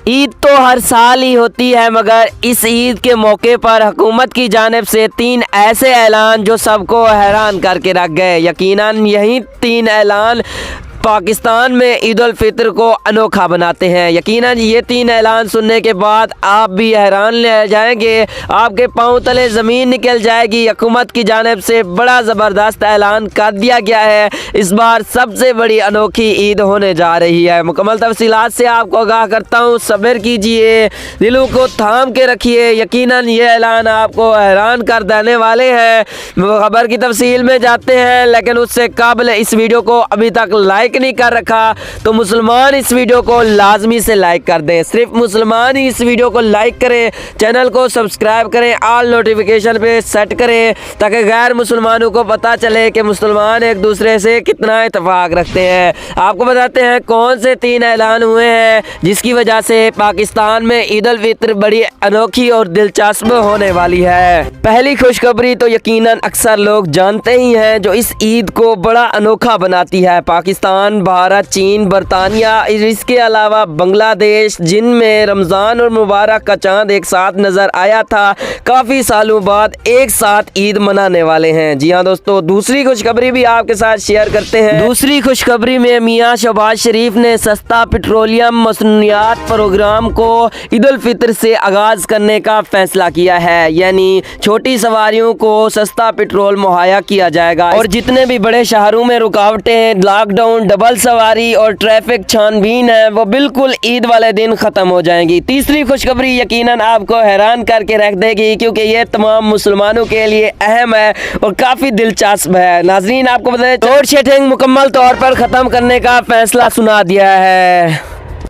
ईद तो हर साल ही होती है, मगर इस ईद के मौके पर हुकूमत की जानिब से 3 ऐसे ऐलान जो सबको हैरान करके रख गए। यकीनन यही 3 ऐलान पाकिस्तान में ईद उल फितर को अनोखा बनाते हैं। यकीनन ये 3 ऐलान सुनने के बाद आप भी हैरान रह जाएंगे, आपके पाँव तले ज़मीन निकल जाएगी। हुकूमत की जानिब से बड़ा ज़बरदस्त ऐलान कर दिया गया है। इस बार सबसे बड़ी अनोखी ईद होने जा रही है। मुकम्मल तफसीलात से आपको आगाह करता हूँ, सब्र कीजिए, दिलों को थाम के रखिए। यकीनन ये ऐलान आपको हैरान कर देने वाले हैं। खबर की तफसील में जाते हैं, लेकिन उससे कबल इस वीडियो को अभी तक लाइक नहीं कर रखा तो मुसलमान इस वीडियो को लाजमी से लाइक कर दें। सिर्फ मुसलमान ही इस वीडियो को लाइक करें, चैनल को सब्सक्राइब करें, ऑल नोटिफिकेशन पे सेट करें, ताकि गैर मुसलमानों को पता चले कि मुसलमान एक दूसरे से कितना इत्तेफाक रखते हैं। आपको बताते हैं कौन से 3 ऐलान हुए हैं जिसकी वजह से पाकिस्तान में ईद उल फितर बड़ी अनोखी और दिलचस्प होने वाली है। पहली खुशखबरी तो यकीनन अक्सर लोग जानते ही हैं, जो इस ईद को बड़ा अनोखा बनाती है। पाकिस्तान, भारत, चीन, बरतानिया, इसके अलावा बांग्लादेश, जिनमें रमज़ान और मुबारक का चांद एक साथ नज़र आया था, काफ़ी सालों बाद एक साथ ईद मनाने वाले हैं। जी हाँ दोस्तों, दूसरी खुशखबरी भी आपके साथ शेयर करते हैं। दूसरी खुशखबरी में मियां शहबाज शरीफ ने सस्ता पेट्रोलियम मसनूयात प्रोग्राम को ईद उल फितर से आगाज़ करने का फैसला किया है। यानी छोटी सवारियों को सस्ता पेट्रोल मुहैया किया जाएगा और जितने भी बड़े शहरों में रुकावटें, लॉकडाउन, डबल सवारी और ट्रैफिक छानबीन है, वो बिल्कुल ईद वाले दिन ख़त्म हो जाएंगी। तीसरी खुशखबरी यकीनन आपको हैरान करके रख देगी, क्योंकि ये तमाम मुसलमानों के लिए अहम है और काफ़ी दिलचस्प है। नाजरीन, आपको बताएं, लोड शेडिंग मुकम्मल तौर पर ख़त्म करने का फैसला सुना दिया है।